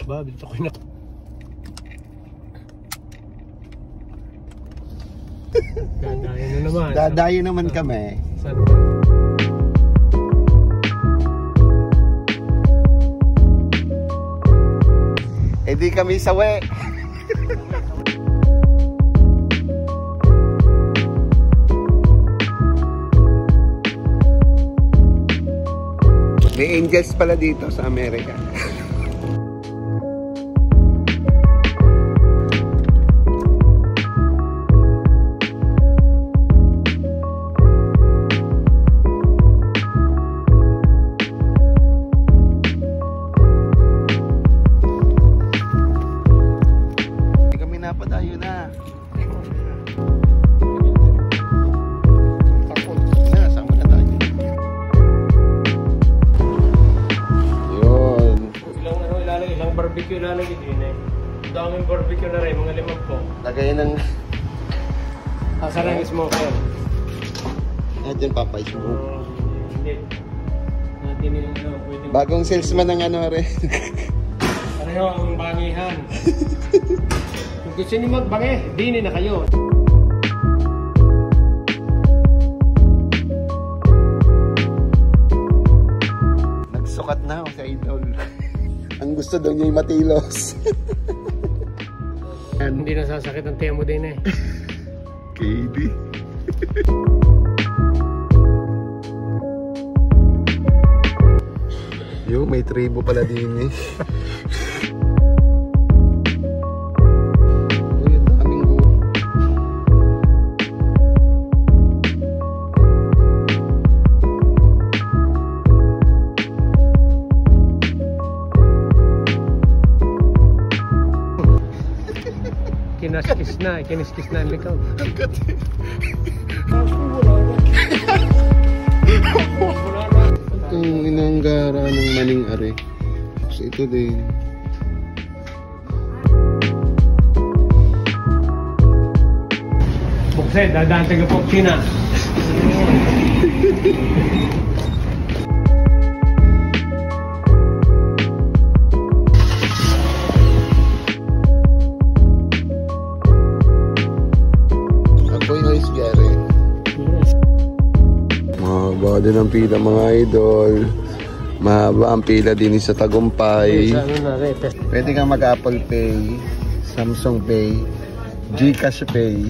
Ba, dito ko na. Dadayo na naman. Dadayo naman kami. Saan? Eh di kami sawi. May angels pala dito sa Amerika. Hindi kami napadayo na. Barbecue lalagay din eh. Daming barbecue na rin, mga 5 po. Lagay ng... Sarang smoker. Natin papa-smoke. Hindi. Natin yung ano, pwedeng... Bagong salesman ng ano rin. Pareho ang bangihan. Kung gusto nyo magbangi, dini na kayo. Nagsukat na ako sa idol. Ang gusto daw niya yung matilos. Hindi nasasakit ang tiyan mo din eh. KD. Yo, may tribo pala din eh. Uy, ang daming go. Kiniskis na ang likaw. Ang kati. Itong inanggara ng maning are. So ito din. Bukse, dadaan taga Poksina. Mahaba din ang pila mga idol. Mahaba ang pila din sa Tagumpay. Pwede kang mag-Apple Pay, Samsung Pay, GCash Pay.